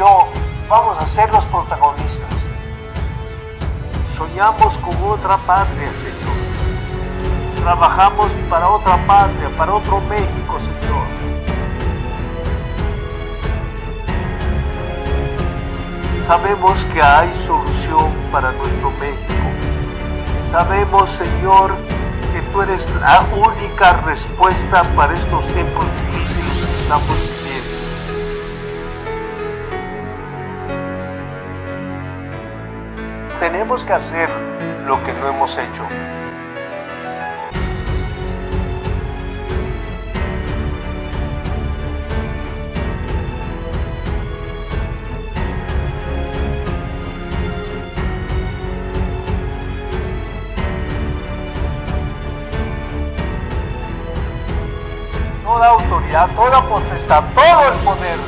yo vamos a ser los protagonistas. Soñamos con otra patria, Señor. Trabajamos para otra patria, para otro México, Señor. Sabemos que hay solución para nuestro México. Sabemos, Señor, que tú eres la única respuesta para estos tiempos difíciles que estamos viviendo. Tenemos que hacer lo que no hemos hecho. Toda autoridad, toda potestad, todo el poder.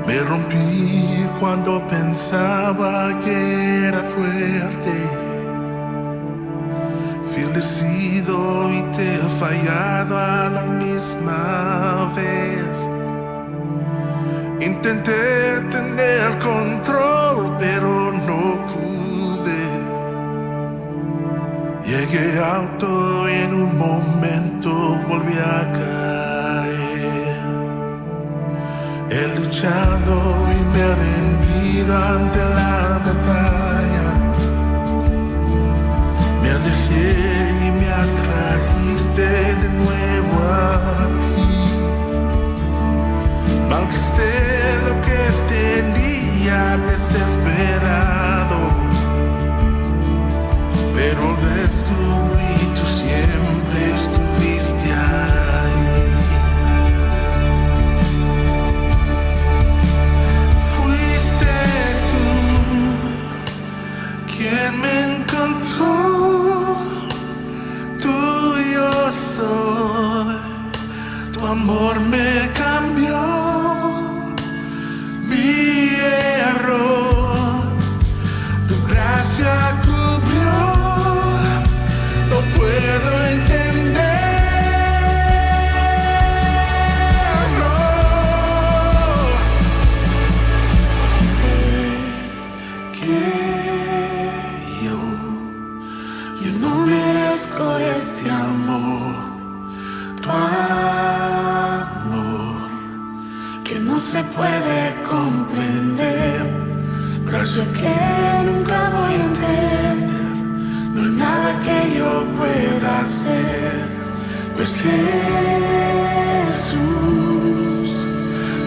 Me rompí cuando pensaba que era fuerte. Fui vencido y te he fallado a la misma vez. Intenté tener control, pero no pude. Llegué alto y en un momento volví a caer. He luchado y me he rendido ante la batalla. Me alejé y me atrajiste de nuevo a ti. Malgasté lo que tenía desesperado, pero descubrí tú siempre estuviste ahí. ¿Quién me encontró? Tú y yo soy. Tu amor me cambió mi error. Tu gracia cubrió. No puedo entender. Sé que yo no merezco este amor, tu amor, que no se puede comprender, gracia que nunca voy a entender. No hay nada que yo pueda hacer, pues Jesús,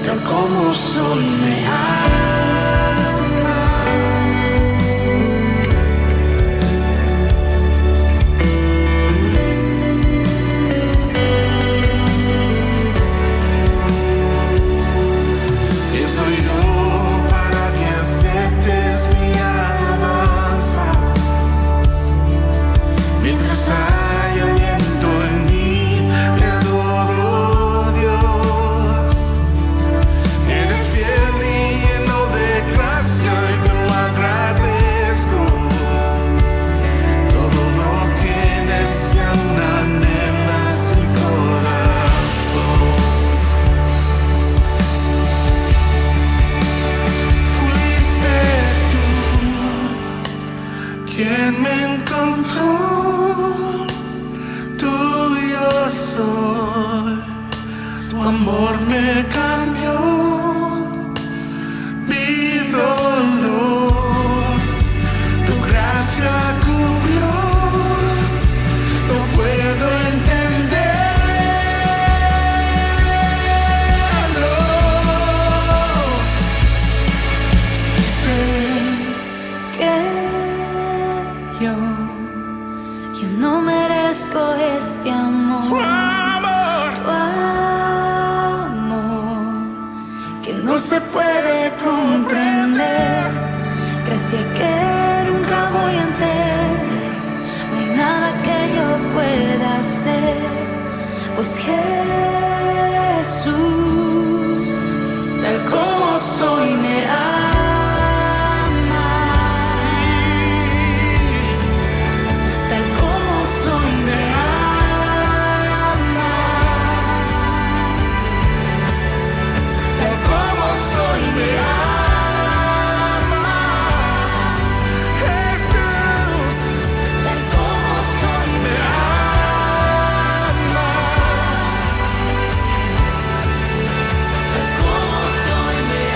tal como soy, me ama. ¿Quién me encontró? Tú y yo soy. Tu amor me cambió mi dolor. Tu gracia cubrió. No puedo entenderlo. Sé que yo no merezco este amor, tu amor, que no se puede comprender, gracia que Pues Jesús, tal como soy me amas, tal como soy me amas, tal como soy me amas, Jesús, tal como soy me amas, tal como soy me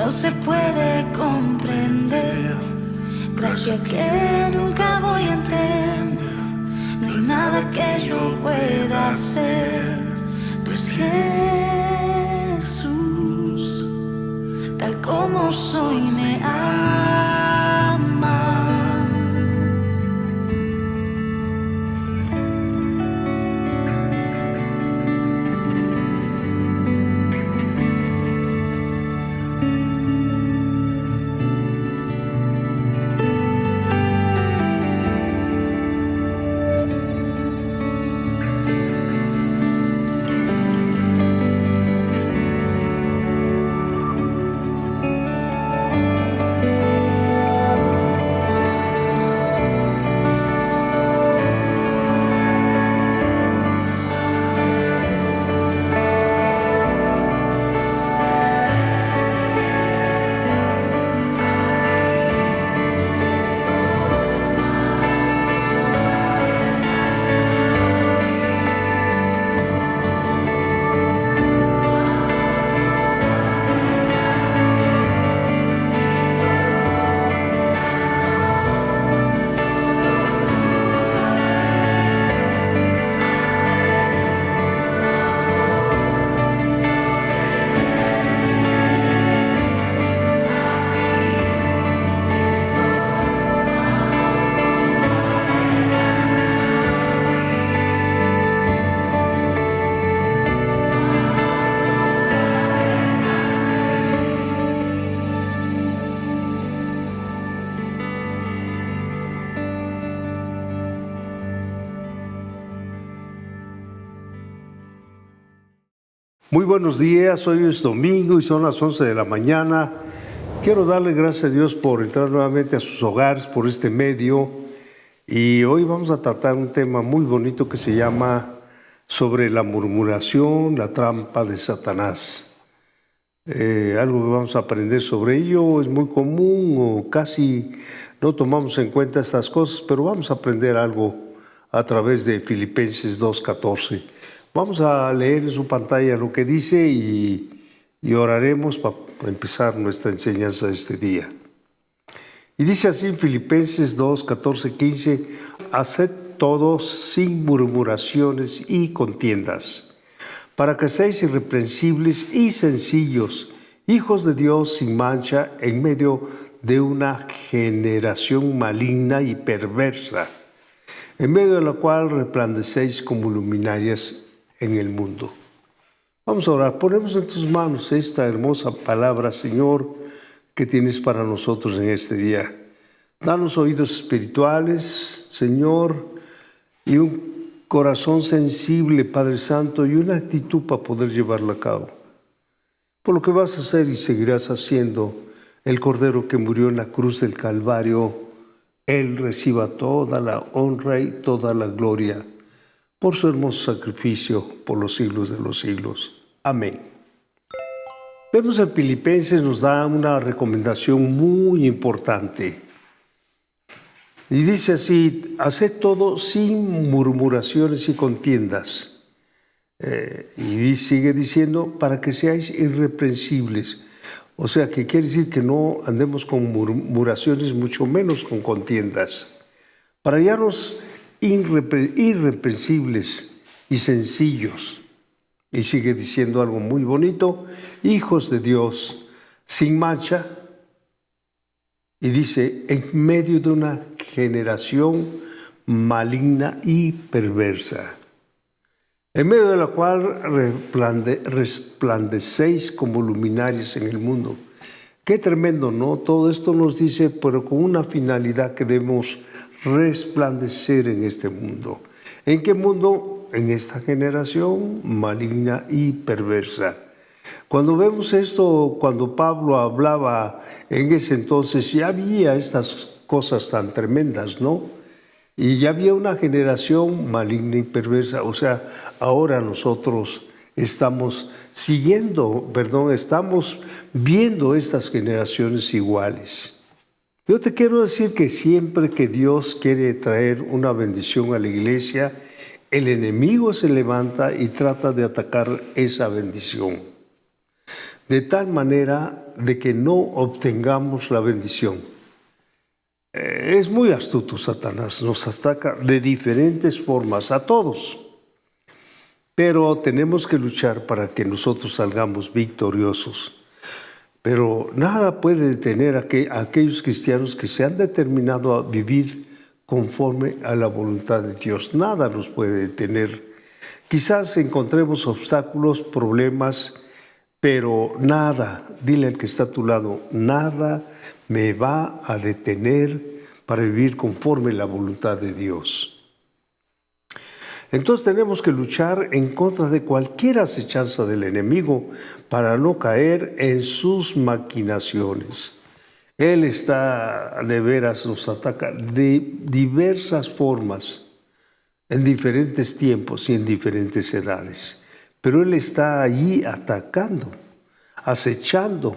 no se puede comprender, gracia que nunca voy a entender. No hay nada que yo pueda hacer, pues Jesús, tal como soy, me amas. Muy buenos días, hoy es domingo y son las 11 de la mañana. Quiero darle gracias a Dios por entrar nuevamente a sus hogares por este medio. Y hoy vamos a tratar un tema muy bonito que se llama sobre la murmuración, la trampa de Satanás. algo que vamos a aprender sobre ello es muy común o casi no tomamos en cuenta estas cosas, pero vamos a aprender algo a través de Filipenses 2:14. Vamos a leer en su pantalla lo que dice y oraremos para empezar nuestra enseñanza este día. Y dice así en Filipenses 2:14-15: haced todo sin murmuraciones y contiendas, para que seáis irreprensibles y sencillos, hijos de Dios sin mancha, en medio de una generación maligna y perversa, en medio de la cual resplandecéis como luminarias en el mundo. Vamos a orar. Ponemos en tus manos esta hermosa palabra, Señor, que tienes para nosotros en este día. Danos oídos espirituales, Señor, y un corazón sensible, Padre Santo, y una actitud para poder llevarla a cabo. Por lo que vas a hacer y seguirás haciendo, el Cordero que murió en la cruz del Calvario, Él reciba toda la honra y toda la gloria por su hermoso sacrificio por los siglos de los siglos. Amén. Vemos en Filipenses nos da una recomendación muy importante. Y dice así: haced todo sin murmuraciones y contiendas. Y sigue diciendo, para que seáis irreprensibles. O sea, que quiere decir que no andemos con murmuraciones, mucho menos con contiendas. Para hallarnos irreprensibles y sencillos. Y sigue diciendo algo muy bonito: hijos de Dios, sin mancha. Y dice, en medio de una generación maligna y perversa, en medio de la cual resplandecéis como luminarias en el mundo. Qué tremendo, ¿no? Todo esto nos dice, pero con una finalidad, que debemos resplandecer en este mundo. ¿En qué mundo? En esta generación maligna y perversa. Cuando vemos esto, cuando Pablo hablaba en ese entonces, ya había estas cosas tan tremendas, ¿no? Y ya había una generación maligna y perversa. O sea, ahora nosotros estamos estamos viendo estas generaciones iguales. Yo te quiero decir que siempre que Dios quiere traer una bendición a la iglesia, el enemigo se levanta y trata de atacar esa bendición, de tal manera de que no obtengamos la bendición. Es muy astuto Satanás, nos ataca de diferentes formas a todos, pero tenemos que luchar para que nosotros salgamos victoriosos. Pero nada puede detener a aquellos cristianos que se han determinado a vivir conforme a la voluntad de Dios. Nada nos puede detener. Quizás encontremos obstáculos, problemas, pero nada, dile al que está a tu lado, nada me va a detener para vivir conforme a la voluntad de Dios. Entonces tenemos que luchar en contra de cualquier acechanza del enemigo para no caer en sus maquinaciones. Él está, de veras, nos ataca de diversas formas, en diferentes tiempos y en diferentes edades. Pero Él está allí atacando, acechando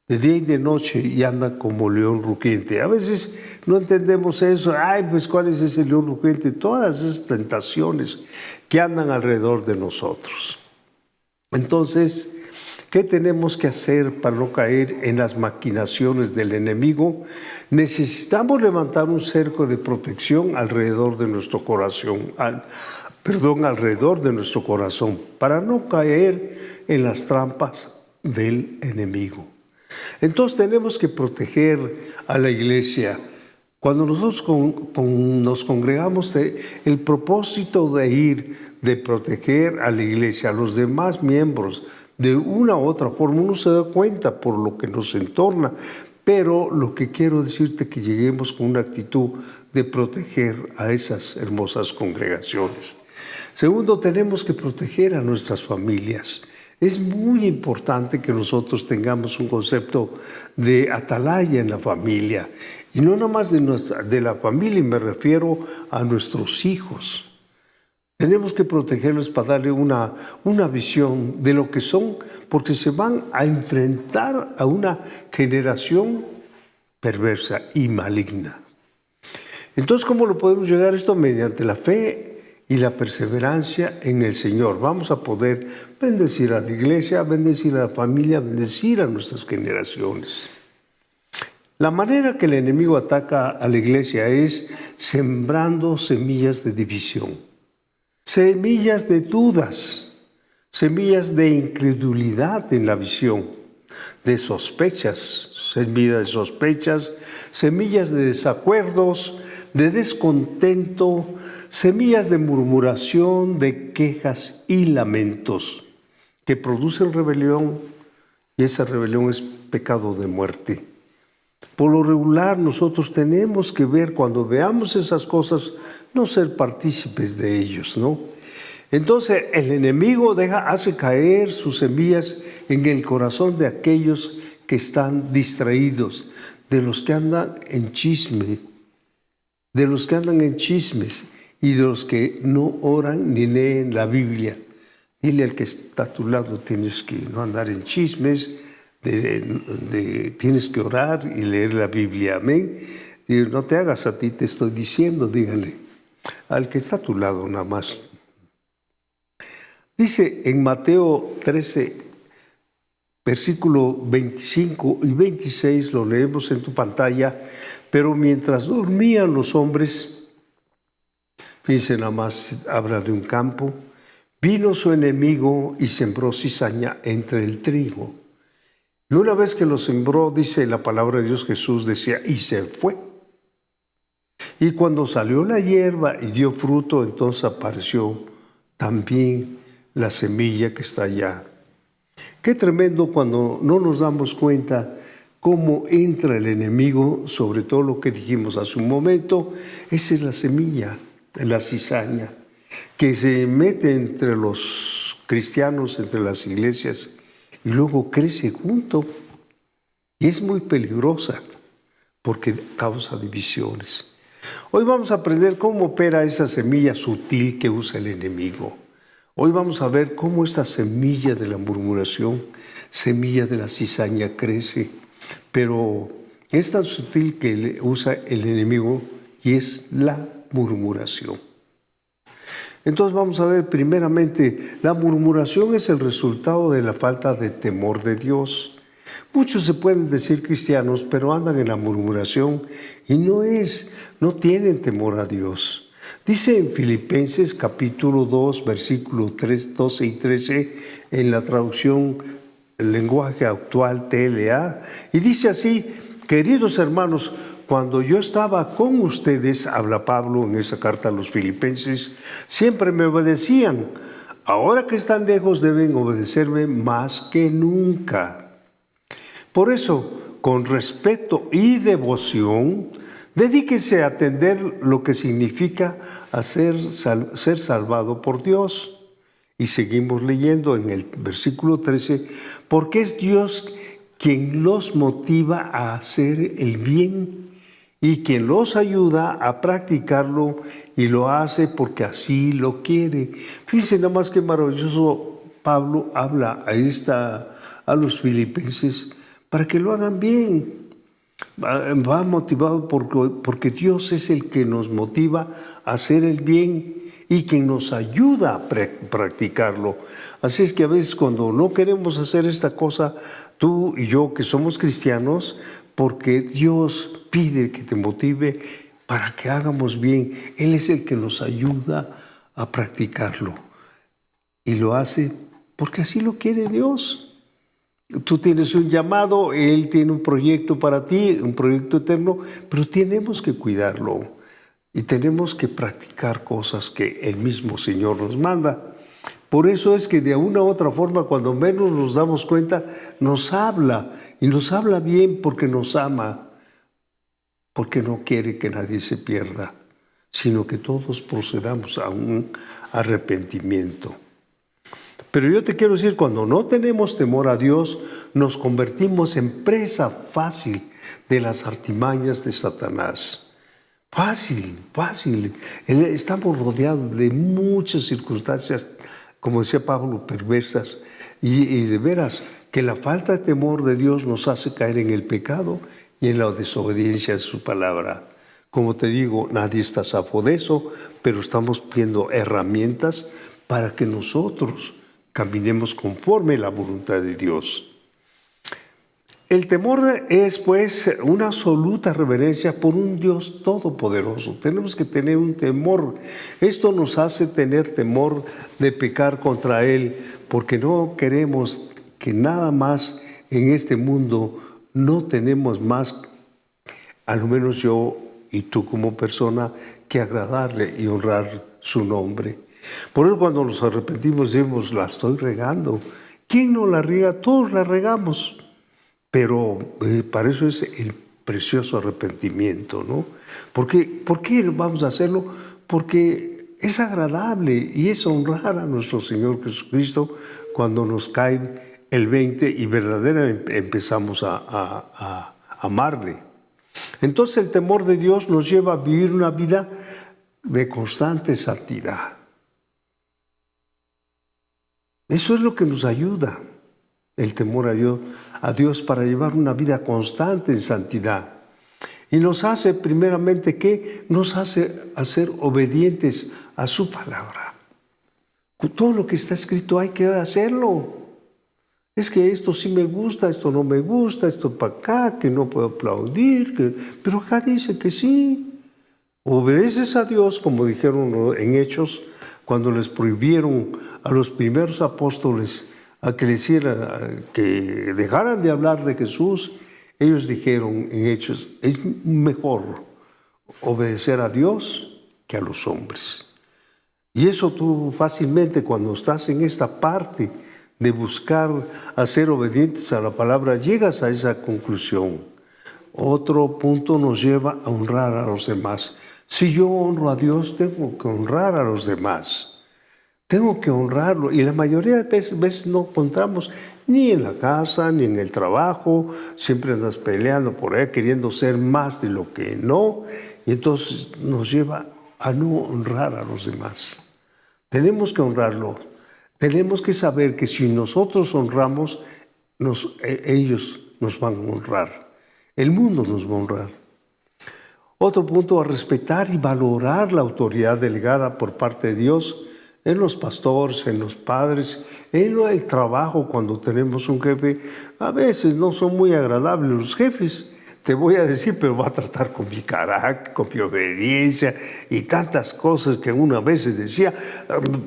de día y de noche, y anda como león rugiente. A veces no entendemos eso. Pues ¿cuál es ese león rugiente? Todas esas tentaciones que andan alrededor de nosotros. Entonces, ¿qué tenemos que hacer para no caer en las maquinaciones del enemigo? Necesitamos levantar un cerco de protección alrededor de nuestro corazón, alrededor de nuestro corazón, para no caer en las trampas del enemigo. Entonces tenemos que proteger a la iglesia. Cuando nosotros nos congregamos, el propósito de proteger a la iglesia, a los demás miembros, de una u otra forma, uno se da cuenta por lo que nos entorna. Pero lo que quiero decirte es que lleguemos con una actitud de proteger a esas hermosas congregaciones. Segundo, tenemos que proteger a nuestras familias. Es muy importante que nosotros tengamos un concepto de atalaya en la familia. Y no nada más de la familia, me refiero a nuestros hijos. Tenemos que protegerlos para darle una visión de lo que son, porque se van a enfrentar a una generación perversa y maligna. Entonces, ¿cómo lo podemos llegar a esto? Mediante la fe y la perseverancia en el Señor. Vamos a poder bendecir a la iglesia, bendecir a la familia, bendecir a nuestras generaciones. La manera que el enemigo ataca a la iglesia es sembrando semillas de división, semillas de dudas, semillas de incredulidad en la visión, de sospechas, semillas de desacuerdos, de descontento, semillas de murmuración, de quejas y lamentos que producen rebelión, y esa rebelión es pecado de muerte. Por lo regular nosotros tenemos que ver, cuando veamos esas cosas, no ser partícipes de ellos, ¿no? Entonces el enemigo hace caer sus semillas en el corazón de aquellos que están distraídos, de los que andan en chisme, de los que andan en chismes y de los que no oran ni leen la Biblia. Dile al que está a tu lado, tienes que no andar en chismes, tienes que orar y leer la Biblia, amén. Y no te hagas a ti, te estoy diciendo, díganle al que está a tu lado nada más. Dice en Mateo 13, versículo 25 y 26, lo leemos en tu pantalla, pero mientras dormían los hombres, fíjense nada más, habla de un campo, vino su enemigo y sembró cizaña entre el trigo. Y una vez que lo sembró, dice la palabra de Dios, Jesús decía, y se fue. Y cuando salió la hierba y dio fruto, entonces apareció también la semilla que está allá. Qué tremendo cuando no nos damos cuenta cómo entra el enemigo sobre todo lo que dijimos hace un momento. Esa es la semilla, la cizaña, que se mete entre los cristianos, entre las iglesias, y luego crece junto. Y es muy peligrosa porque causa divisiones. Hoy vamos a aprender cómo opera esa semilla sutil que usa el enemigo. Hoy vamos a ver cómo esta semilla de la murmuración, semilla de la cizaña crece, pero es tan sutil que usa el enemigo y es la murmuración. Entonces vamos a ver primeramente, la murmuración es el resultado de la falta de temor de Dios. Muchos se pueden decir cristianos, pero andan en la murmuración y no tienen temor a Dios. Dice en Filipenses capítulo 2, versículo 12 y 13, en la traducción el lenguaje actual TLA, y dice así: queridos hermanos, cuando yo estaba con ustedes, habla Pablo en esa carta a los filipenses, siempre me obedecían. Ahora que están lejos deben obedecerme más que nunca. Por eso, con respeto y devoción, dedíquese a atender lo que significa ser salvado por Dios. Y seguimos leyendo en el versículo 13, porque es Dios quien los motiva a hacer el bien y quien los ayuda a practicarlo, y lo hace porque así lo quiere. Fíjense nada más que maravilloso, Pablo habla a los filipenses para que lo hagan bien. Va motivado porque Dios es el que nos motiva a hacer el bien y quien nos ayuda a practicarlo. Así es que a veces cuando no queremos hacer esta cosa, tú y yo que somos cristianos, porque Dios pide que te motive para que hagamos bien, Él es el que nos ayuda a practicarlo. Y lo hace porque así lo quiere Dios. Tú tienes un llamado, Él tiene un proyecto para ti, un proyecto eterno, pero tenemos que cuidarlo y tenemos que practicar cosas que el mismo Señor nos manda. Por eso es que de una u otra forma, cuando menos nos damos cuenta, nos habla, y nos habla bien porque nos ama, porque no quiere que nadie se pierda, sino que todos procedamos a un arrepentimiento. Pero yo te quiero decir, cuando no tenemos temor a Dios, nos convertimos en presa fácil de las artimañas de Satanás. Fácil, fácil. Estamos rodeados de muchas circunstancias, como decía Pablo, perversas. Y de veras, que la falta de temor de Dios nos hace caer en el pecado y en la desobediencia de su palabra. Como te digo, nadie está a salvo de eso, pero estamos viendo herramientas para que nosotros caminemos conforme a la voluntad de Dios. El temor es, pues, una absoluta reverencia por un Dios todopoderoso. Tenemos que tener un temor. Esto nos hace tener temor de pecar contra Él, porque no queremos que nada más en este mundo, no tenemos más, a lo menos yo y tú como persona, que agradarle y honrar su nombre. Por eso cuando nos arrepentimos decimos, la estoy regando. ¿Quién no la riega? Todos la regamos. Pero para eso es el precioso arrepentimiento, ¿no? ¿Por qué vamos a hacerlo? Porque es agradable y es honrar a nuestro Señor Jesucristo cuando nos cae el 20 y verdaderamente empezamos a amarle. Entonces el temor de Dios nos lleva a vivir una vida de constante santidad. Eso es lo que nos ayuda. El temor a Dios para llevar una vida constante en santidad. Y nos hace primeramente, ¿qué? Nos hace ser obedientes a su palabra. Todo lo que está escrito hay que hacerlo. Es que esto sí me gusta, esto no me gusta, esto para acá, que no puedo aplaudir, pero acá dice que sí. Obedeces a Dios, como dijeron en Hechos, cuando les prohibieron a los primeros apóstoles a que les hiciera, que dejaran de hablar de Jesús. Ellos dijeron en Hechos, es mejor obedecer a Dios que a los hombres. Y eso tú fácilmente cuando estás en esta parte de buscar a ser obedientes a la palabra, llegas a esa conclusión. Otro punto nos lleva a honrar a los demás. Si yo honro a Dios, tengo que honrar a los demás. Tengo que honrarlo. Y la mayoría de veces no encontramos ni en la casa, ni en el trabajo. Siempre andas peleando por ahí, queriendo ser más de lo que no. Y entonces nos lleva a no honrar a los demás. Tenemos que honrarlo. Tenemos que saber que si nosotros honramos, ellos nos van a honrar. El mundo nos va a honrar. Otro punto, a respetar y valorar la autoridad delegada por parte de Dios en los pastores, en los padres, en el trabajo cuando tenemos un jefe. A veces no son muy agradables los jefes, te voy a decir, pero va a tratar con mi carácter, con mi obediencia y tantas cosas que uno a veces decía,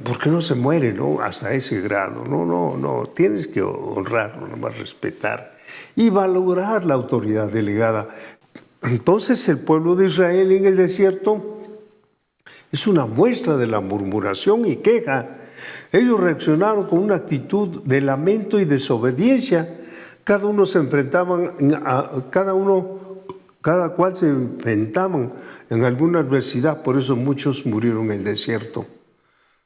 ¿por qué no se muere, no? Hasta ese grado. No, tienes que honrarlo, nomás respetar y valorar la autoridad delegada. Entonces el pueblo de Israel en el desierto es una muestra de la murmuración y queja. Ellos reaccionaron con una actitud de lamento y desobediencia. Cada cual se enfrentaban en alguna adversidad, por eso muchos murieron en el desierto.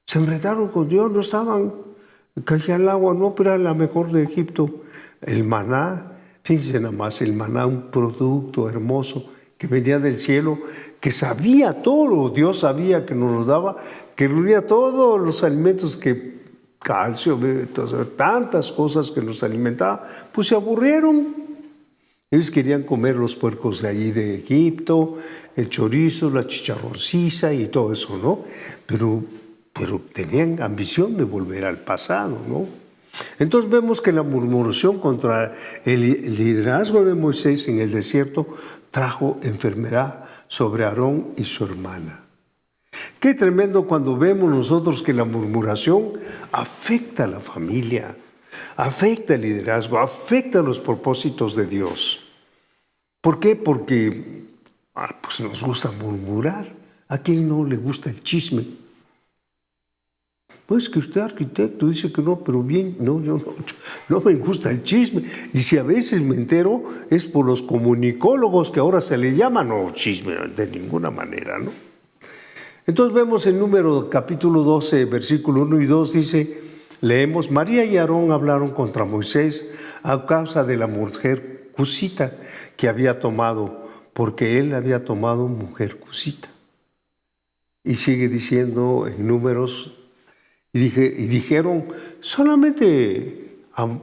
Se enfrentaron con Dios, no estaban, caía el agua, no, pero era la mejor de Egipto. El maná, fíjense nada más, el maná, un producto hermoso que venía del cielo, que sabía todo, Dios sabía que nos lo daba, que reunía todos los alimentos que calcio, tantas cosas que nos alimentaban, pues se aburrieron. Ellos querían comer los puercos de allí de Egipto, el chorizo, la chicharroncisa y todo eso, ¿no? Pero tenían ambición de volver al pasado, ¿no? Entonces vemos que la murmuración contra el liderazgo de Moisés en el desierto trajo enfermedad sobre Aarón y su hermana. Qué tremendo cuando vemos nosotros que la murmuración afecta a la familia, afecta el liderazgo, afecta los propósitos de Dios. ¿Por qué? Porque pues nos gusta murmurar. ¿A quién no le gusta el chisme? Pues que usted arquitecto dice que no, pero bien, yo no me gusta el chisme. Y si a veces me entero es por los comunicólogos que ahora se le llaman, no chisme de ninguna manera, ¿no? Entonces vemos en Números capítulo 12, versículo 1 y 2, dice, leemos, María y Aarón hablaron contra Moisés a causa de la mujer cusita que había tomado porque él había tomado mujer cusita. Y sigue diciendo en Números, y dijeron, solamente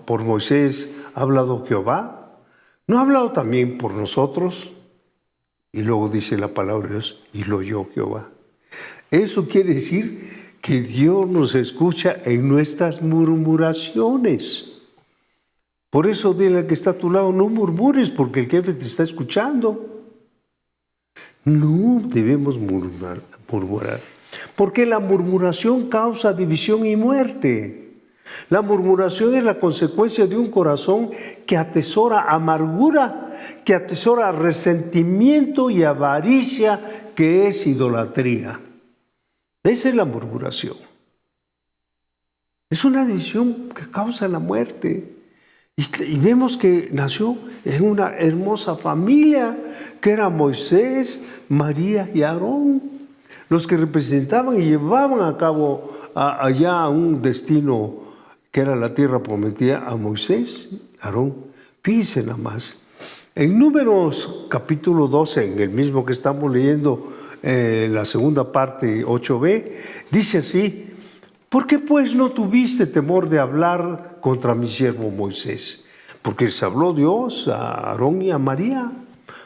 por Moisés ha hablado Jehová, ¿no ha hablado también por nosotros? Y luego dice la palabra de Dios, y lo oyó Jehová. Eso quiere decir que Dios nos escucha en nuestras murmuraciones. Por eso dile al que está a tu lado, no murmures porque el jefe te está escuchando. No debemos murmurar, porque la murmuración causa división y muerte. La murmuración es la consecuencia de un corazón que atesora amargura, que atesora resentimiento y avaricia, que es idolatría. Esa es la murmuración. Es una división que causa la muerte. Y vemos que nació en una hermosa familia, que era Moisés, María y Aarón, los que representaban y llevaban a cabo allá un destino que era la tierra prometida a Moisés, Aarón. Fíjense nada más. En Números capítulo 12, en el mismo que estamos leyendo, la segunda parte, 8b, dice así, ¿por qué pues no tuviste temor de hablar contra mi siervo Moisés? Porque les habló Dios a Aarón y a María.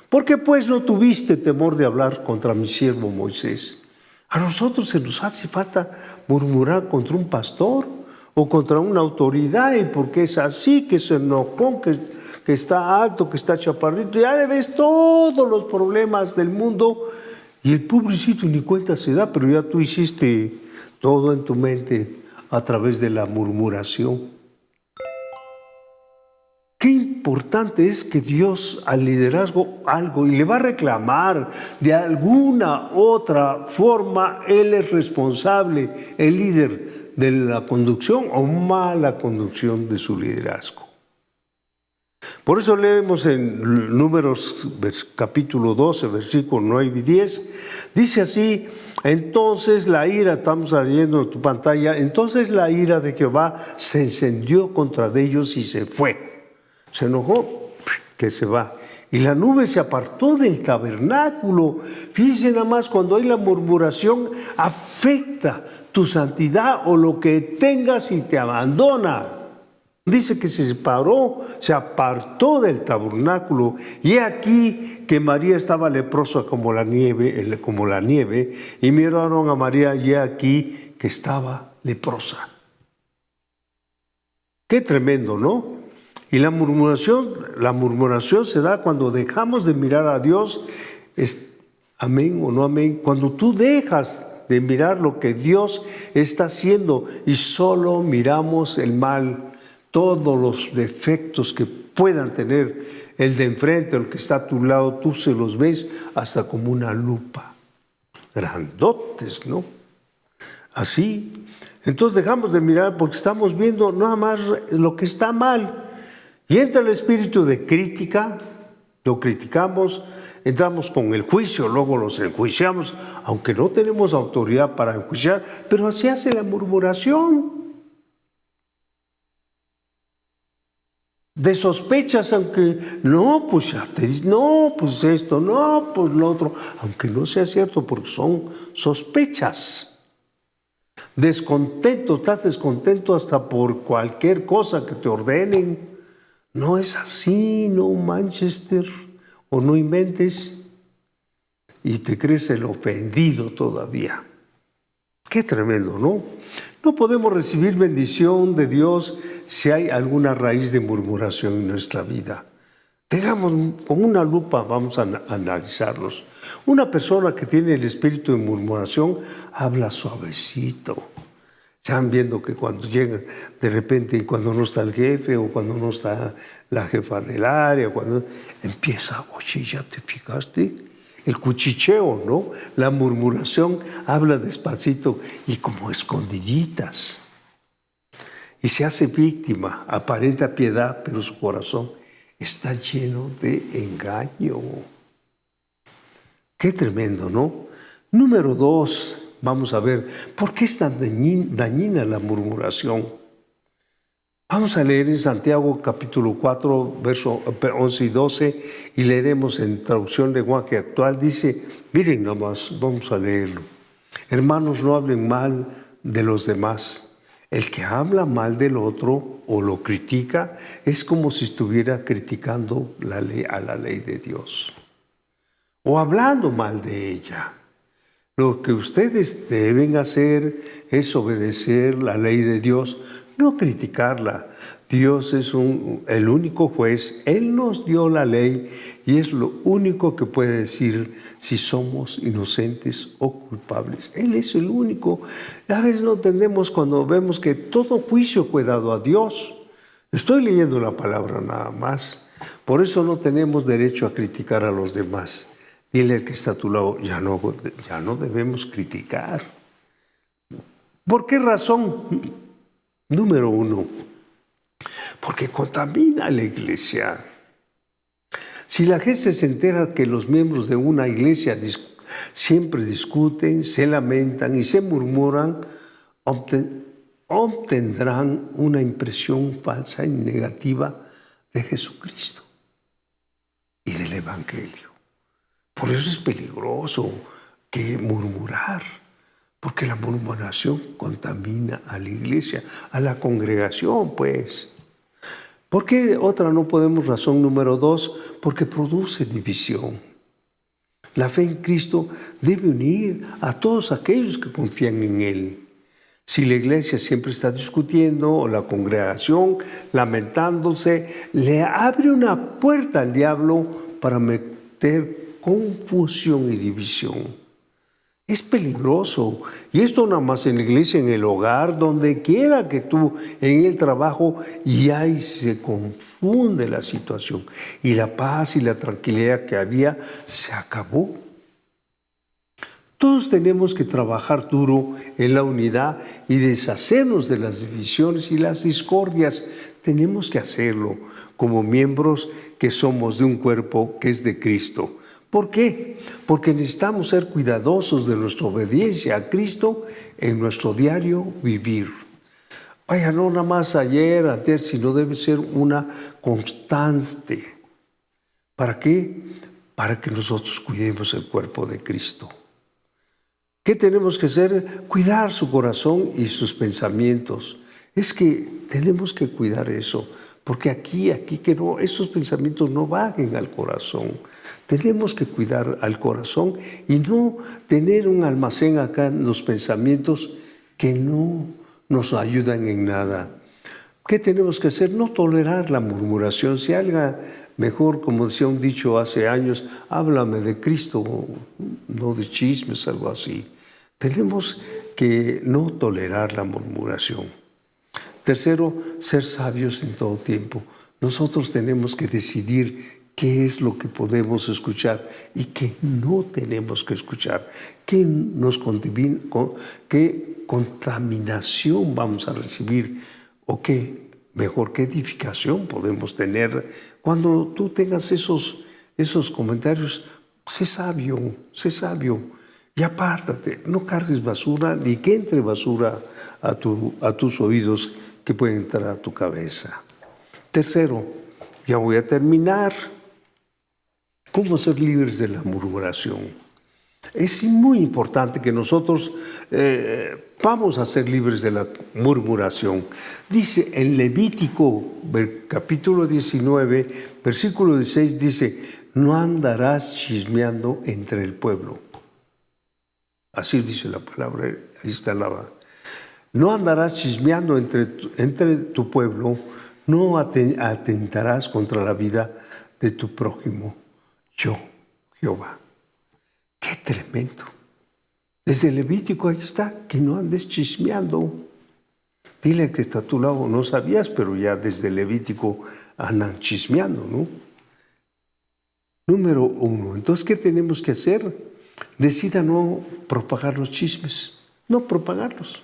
¿Por qué pues no tuviste temor de hablar contra mi siervo Moisés? A nosotros se nos hace falta murmurar contra un pastor o contra una autoridad, y porque es así, que se enojó, que está alto, que está chaparrito, ya le ves todos los problemas del mundo, y el pobrecito ni cuenta se da, pero ya tú hiciste todo en tu mente a través de la murmuración. Qué importante es que Dios al liderazgo algo, y le va a reclamar de alguna otra forma, Él es responsable, el líder, de la conducción o mala conducción de su liderazgo. Por eso leemos en Números capítulo 12, versículos 9 y 10, dice así, entonces la ira, estamos leyendo en tu pantalla, entonces la ira de Jehová se encendió contra ellos y se fue. Se enojó, que se va. Y la nube se apartó del tabernáculo. Fíjense nada más, cuando hay la murmuración, afecta tu santidad o lo que tengas y te abandona. Dice que se separó, se apartó del tabernáculo. Y he aquí que María estaba leprosa como la nieve, y miraron a María y he aquí que estaba leprosa. Qué tremendo, ¿no? Y la murmuración se da cuando dejamos de mirar a Dios, amén o no amén, cuando tú dejas de mirar lo que Dios está haciendo y solo miramos el mal, todos los defectos que puedan tener el de enfrente, el que está a tu lado, tú se los ves hasta como una lupa, grandotes, ¿no? Así, entonces dejamos de mirar porque estamos viendo nada más lo que está mal. Y entra el espíritu de crítica, lo criticamos, entramos con el juicio, luego los enjuiciamos, aunque no tenemos autoridad para enjuiciar, pero así hace la murmuración. De sospechas, aunque no, pues ya te dices, no, pues esto, no, pues lo otro, aunque no sea cierto, porque son sospechas. Descontento, estás descontento hasta por cualquier cosa que te ordenen. No es así, no Manchester, o no inventes, y te crees el ofendido todavía. Qué tremendo, ¿no? No podemos recibir bendición de Dios si hay alguna raíz de murmuración en nuestra vida. Digamos, con una lupa vamos a analizarlos. Una persona que tiene el espíritu de murmuración habla suavecito. Están viendo que cuando llegan, de repente, cuando no está el jefe o cuando no está la jefa del área, cuando empieza, oye, ¿ya te fijaste? El cuchicheo, ¿no? La murmuración habla despacito y como escondiditas. Y se hace víctima, aparenta piedad, pero su corazón está lleno de engaño. Qué tremendo, ¿no? Número 2. Vamos a ver, ¿por qué es tan dañina la murmuración? Vamos a leer en Santiago capítulo 4, versos 11 y 12, y leeremos en traducción lenguaje actual. Dice, miren nomás, vamos a leerlo. Hermanos, no hablen mal de los demás. El que habla mal del otro o lo critica es como si estuviera criticando a la ley de Dios o hablando mal de ella. Lo que ustedes deben hacer es obedecer la ley de Dios, no criticarla. Dios es el único juez. Él nos dio la ley y es lo único que puede decir si somos inocentes o culpables. Él es el único. A veces no entendemos cuando vemos que todo juicio fue dado a Dios. Estoy leyendo la palabra nada más. Por eso no tenemos derecho a criticar a los demás. Dile al que está a tu lado, ya no debemos criticar. ¿Por qué razón? Número 1, porque contamina a la iglesia. Si la gente se entera que los miembros de una iglesia siempre discuten, se lamentan y se murmuran, obtendrán una impresión falsa y negativa de Jesucristo y del Evangelio. Por eso es peligroso que murmurar, porque la murmuración contamina a la iglesia, a la congregación, pues. ¿Por qué otra no podemos? Razón número 2, porque produce división. La fe en Cristo debe unir a todos aquellos que confían en Él. Si la iglesia siempre está discutiendo o la congregación lamentándose, le abre una puerta al diablo para meter confusión y división. Es peligroso. Y esto nada más en la iglesia, en el hogar, donde quiera que tú, en el trabajo, y ahí se confunde la situación. Y la paz y la tranquilidad que había se acabó. Todos tenemos que trabajar duro en la unidad y deshacernos de las divisiones y las discordias. Tenemos que hacerlo como miembros que somos de un cuerpo que es de Cristo. ¿Por qué? Porque necesitamos ser cuidadosos de nuestra obediencia a Cristo en nuestro diario vivir. Vaya, no nada más ayer, sino debe ser una constante. ¿Para qué? Para que nosotros cuidemos el cuerpo de Cristo. ¿Qué tenemos que hacer? Cuidar su corazón y sus pensamientos. Es que tenemos que cuidar eso, porque aquí que no, esos pensamientos no bajen al corazón. Tenemos que cuidar al corazón y no tener un almacén acá en los pensamientos que no nos ayudan en nada. ¿Qué tenemos que hacer? No tolerar la murmuración. Si haga mejor, como decía un dicho hace años, háblame de Cristo, no de chismes, algo así. Tenemos que no tolerar la murmuración. Tercero, ser sabios en todo tiempo. Nosotros tenemos que decidir qué es lo que podemos escuchar y qué no tenemos que escuchar. ¿Qué contaminación vamos a recibir? ¿O qué edificación podemos tener? Cuando tú tengas esos comentarios, sé sabio y apártate. No cargues basura ni que entre basura a tus oídos que puede entrar a tu cabeza. Tercero, ya voy a terminar. ¿Cómo ser libres de la murmuración? Es muy importante que nosotros vamos a ser libres de la murmuración. Dice en Levítico, capítulo 19, versículo 16, dice, no andarás chismeando entre el pueblo. Así dice la palabra, ahí está la... No andarás chismeando entre tu pueblo, no atentarás contra la vida de tu prójimo. Yo, Jehová. ¡Qué tremendo! Desde Levítico ahí está, que no andes chismeando. Dile que está a tu lado, no sabías, pero ya desde Levítico andan chismeando, ¿no? Número 1. Entonces, ¿qué tenemos que hacer? Decida no propagar los chismes, no propagarlos.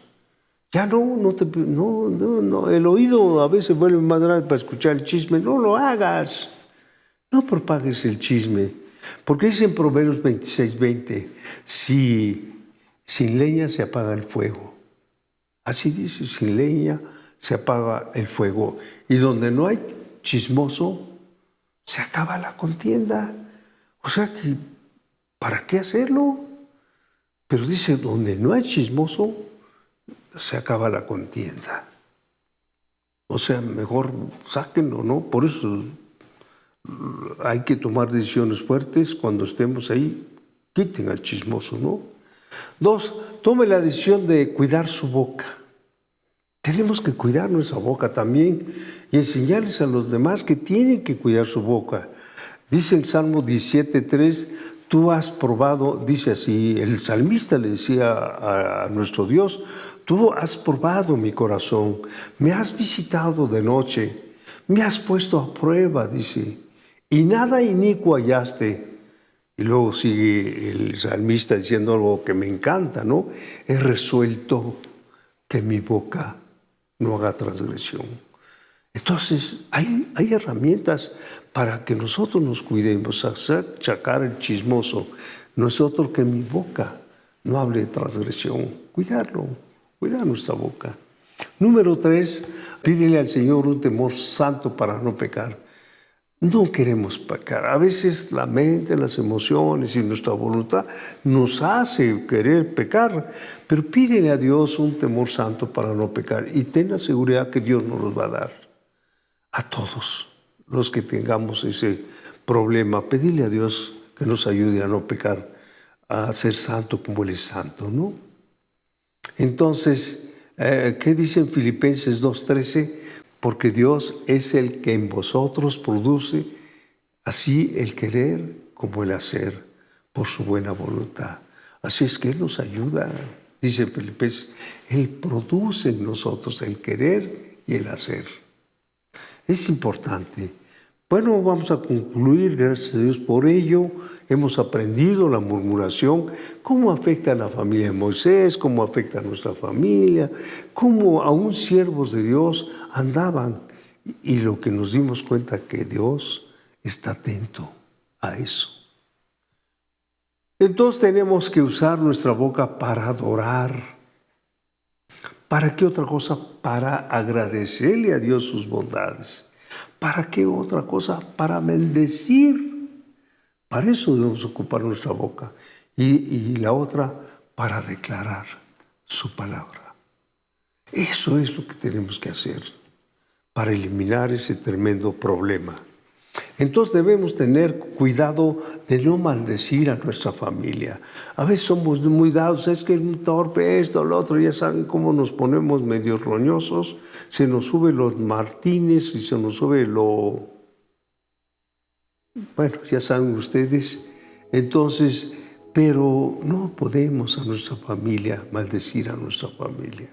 Ya no, el oído a veces vuelve más grande para escuchar el chisme, no lo hagas. No propagues el chisme, porque dice en Proverbios 26:20, si sin leña se apaga el fuego, Así dice, sin leña se apaga el fuego. Y donde no hay chismoso, se acaba la contienda. O sea que, ¿para qué hacerlo? Pero dice, donde no hay chismoso, se acaba la contienda. O sea, mejor sáquenlo, ¿no? Por eso hay que tomar decisiones fuertes cuando estemos ahí. Quiten al chismoso, ¿no? 2, tome la decisión de cuidar su boca. Tenemos que cuidar nuestra boca también y enseñarles a los demás que tienen que cuidar su boca. Dice el Salmo 17:3, tú has probado, dice así, el salmista le decía a nuestro Dios, tú has probado mi corazón, me has visitado de noche, me has puesto a prueba, dice, y nada inicuo hallaste. Y luego sigue el salmista diciendo algo que me encanta, ¿no? He resuelto que mi boca no haga transgresión. Entonces, hay herramientas para que nosotros nos cuidemos, sacar el chismoso. Nosotros que mi boca no hable de transgresión. Cuidar nuestra boca. Número 3, pídele al Señor un temor santo para no pecar. No queremos pecar. A veces la mente, las emociones y nuestra voluntad nos hace querer pecar, pero pídele a Dios un temor santo para no pecar y ten la seguridad que Dios nos los va a dar. A todos los que tengamos ese problema, pedirle a Dios que nos ayude a no pecar, a ser santo como Él es santo, ¿no? Entonces, ¿qué dice en Filipenses 2:13? Porque Dios es el que en vosotros produce así el querer como el hacer por su buena voluntad. Así es que Él nos ayuda, dice Filipenses, Él produce en nosotros el querer y el hacer. Es importante. Bueno, vamos a concluir, gracias a Dios por ello. Hemos aprendido la murmuración, cómo afecta a la familia de Moisés, cómo afecta a nuestra familia, cómo aún siervos de Dios andaban. Y lo que nos dimos cuenta que Dios está atento a eso. Entonces tenemos que usar nuestra boca para adorar. ¿Para qué otra cosa? Para agradecerle a Dios sus bondades. ¿Para qué otra cosa? Para bendecir. Para eso debemos ocupar nuestra boca. Y la otra, para declarar su palabra. Eso es lo que tenemos que hacer para eliminar ese tremendo problema. Entonces debemos tener cuidado de no maldecir a nuestra familia. A veces somos muy dados, es que es un torpe esto, lo otro, ya saben cómo nos ponemos medio roñosos, se nos sube los martines y se nos sube bueno, ya saben ustedes. Entonces, pero no podemos a nuestra familia maldecir a nuestra familia.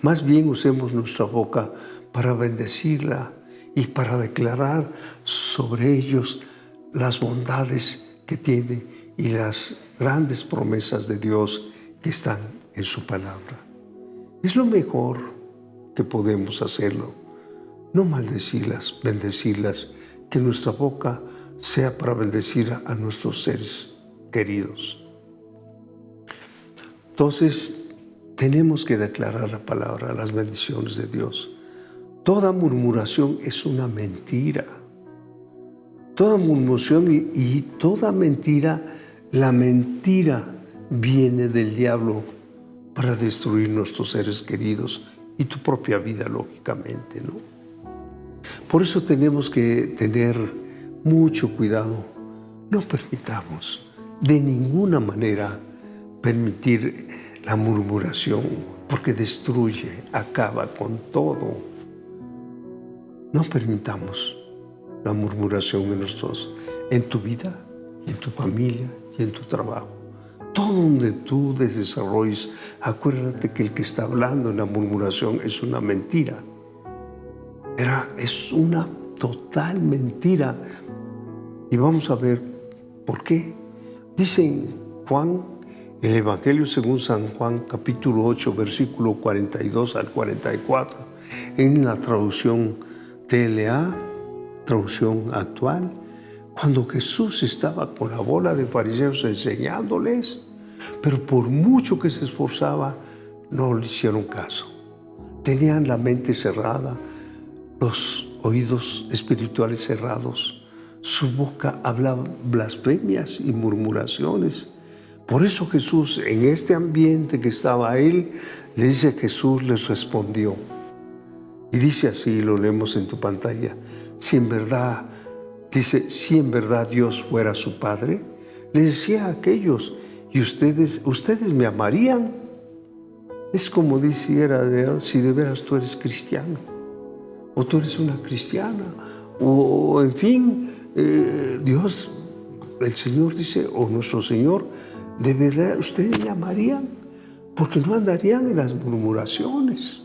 Más bien usemos nuestra boca para bendecirla y para declarar sobre ellos las bondades que tiene y las grandes promesas de Dios que están en su palabra. Es lo mejor que podemos hacerlo. No maldecirlas, bendecirlas, que nuestra boca sea para bendecir a nuestros seres queridos. Entonces, tenemos que declarar la palabra, las bendiciones de Dios. Toda murmuración es una mentira. Toda murmuración y toda mentira, la mentira viene del diablo para destruir nuestros seres queridos y tu propia vida, lógicamente, ¿no? Por eso tenemos que tener mucho cuidado. No permitamos de ninguna manera permitir la murmuración, porque destruye, acaba con todo. No permitamos la murmuración en tu vida, en tu familia y en tu trabajo. Todo donde tú desarrolles, acuérdate que el que está hablando en la murmuración es una mentira. Es una total mentira. Y vamos a ver por qué. Dice en Juan, el Evangelio según San Juan, capítulo 8, versículo 42 al 44, en la traducción TLA, traducción actual, cuando Jesús estaba con la bola de fariseos enseñándoles, pero por mucho que se esforzaba, no le hicieron caso. Tenían la mente cerrada, los oídos espirituales cerrados. Su boca hablaba blasfemias y murmuraciones. Por eso Jesús, en este ambiente que estaba él, le dice: Jesús les respondió. Y dice así, lo leemos en tu pantalla: si en verdad, dice, si en verdad Dios fuera su Padre, le decía a aquellos: y ustedes me amarían. Es como dijera Dios: si de veras tú eres cristiano, o tú eres una cristiana, o en fin, Dios, el Señor dice, o nuestro Señor, de verdad ustedes me amarían, porque no andarían en las murmuraciones.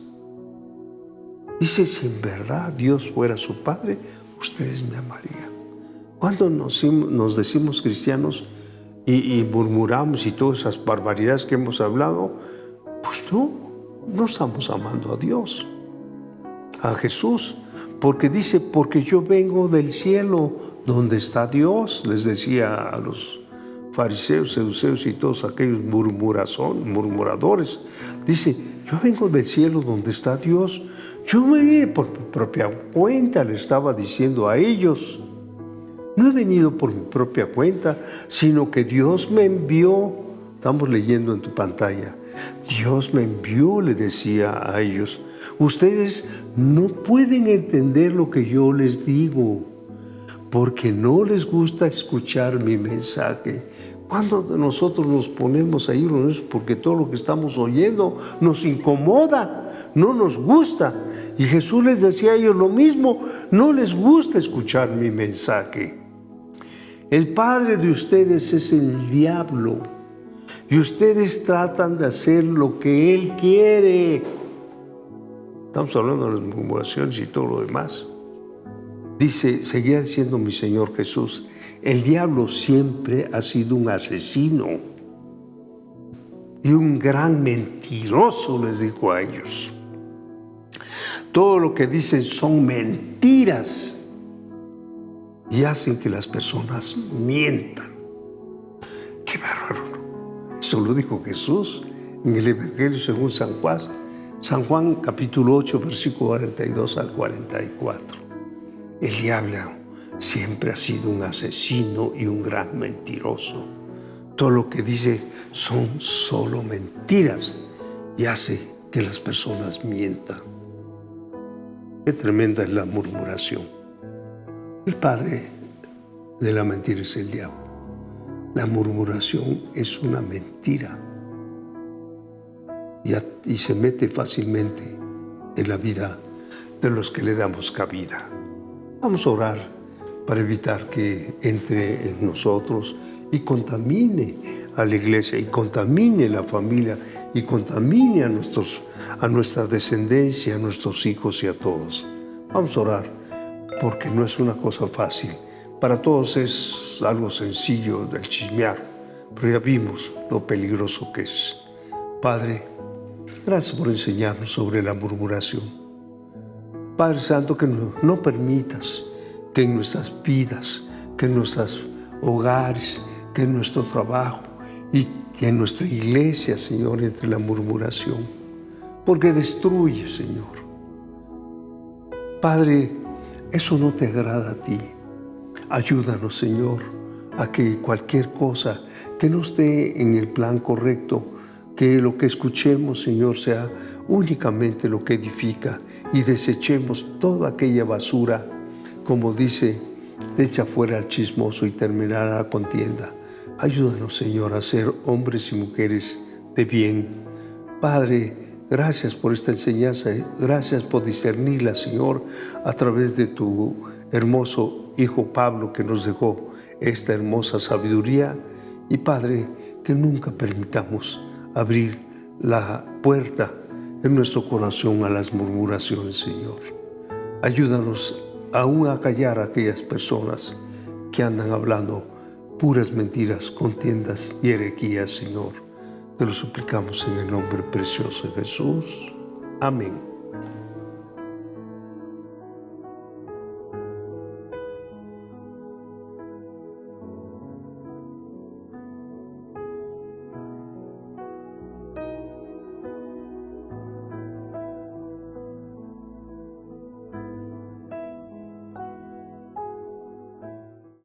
Dice: si en verdad Dios fuera su Padre, ustedes me amarían. Cuando nos decimos cristianos y murmuramos y todas esas barbaridades que hemos hablado, pues no estamos amando a Dios, a Jesús, porque dice: porque yo vengo del cielo donde está Dios, les decía a los fariseos, seduceos y todos aquellos murmuradores. Dice: yo vengo del cielo donde está Dios. Yo me vine por mi propia cuenta, le estaba diciendo a ellos. No he venido por mi propia cuenta, sino que Dios me envió. Estamos leyendo en tu pantalla. Dios me envió, le decía a ellos. Ustedes no pueden entender lo que yo les digo, porque no les gusta escuchar mi mensaje. Cuando nosotros nos ponemos ahí, no es porque todo lo que estamos oyendo nos incomoda, no nos gusta. Y Jesús les decía a ellos lo mismo: no les gusta escuchar mi mensaje. El padre de ustedes es el diablo, y ustedes tratan de hacer lo que él quiere. Estamos hablando de las murmuraciones y todo lo demás. Dice, seguía diciendo mi Señor Jesús: el diablo siempre ha sido un asesino y un gran mentiroso, les dijo a ellos. Todo lo que dicen son mentiras y hacen que las personas mientan. ¡Qué bárbaro! Eso lo dijo Jesús en el Evangelio según San Juan. San Juan capítulo 8, versículo 42 al 44. El diablo siempre ha sido un asesino y un gran mentiroso. Todo lo que dice son solo mentiras y hace que las personas mientan. Qué tremenda es la murmuración. El padre de la mentira es el diablo. La murmuración es una mentira y se mete fácilmente en la vida de los que le damos cabida. Vamos a orar para evitar que entre en nosotros y contamine a la iglesia, y contamine la familia, y contamine a nuestra descendencia, a nuestros hijos y a todos. Vamos a orar, porque no es una cosa fácil. Para todos es algo sencillo del chismear, pero ya vimos lo peligroso que es. Padre, gracias por enseñarnos sobre la murmuración. Padre Santo, que no permitas que en nuestras vidas, que en nuestros hogares, que en nuestro trabajo y en nuestra iglesia, Señor, entre la murmuración, porque destruye, Señor. Padre, eso no te agrada a ti. Ayúdanos, Señor, a que cualquier cosa que no esté en el plan correcto, que lo que escuchemos, Señor, sea únicamente lo que edifica, y desechemos toda aquella basura, como dice, echa fuera al chismoso y terminará la contienda. Ayúdanos, Señor, a ser hombres y mujeres de bien. Padre, gracias por esta enseñanza, gracias por discernirla, Señor, a través de tu hermoso Hijo Pablo, que nos dejó esta hermosa sabiduría. Y Padre, que nunca permitamos abrir la puerta en nuestro corazón a las murmuraciones, Señor. Ayúdanos aún a callar a aquellas personas que andan hablando puras mentiras, contiendas y herejías, Señor. Te lo suplicamos en el nombre precioso de Jesús. Amén.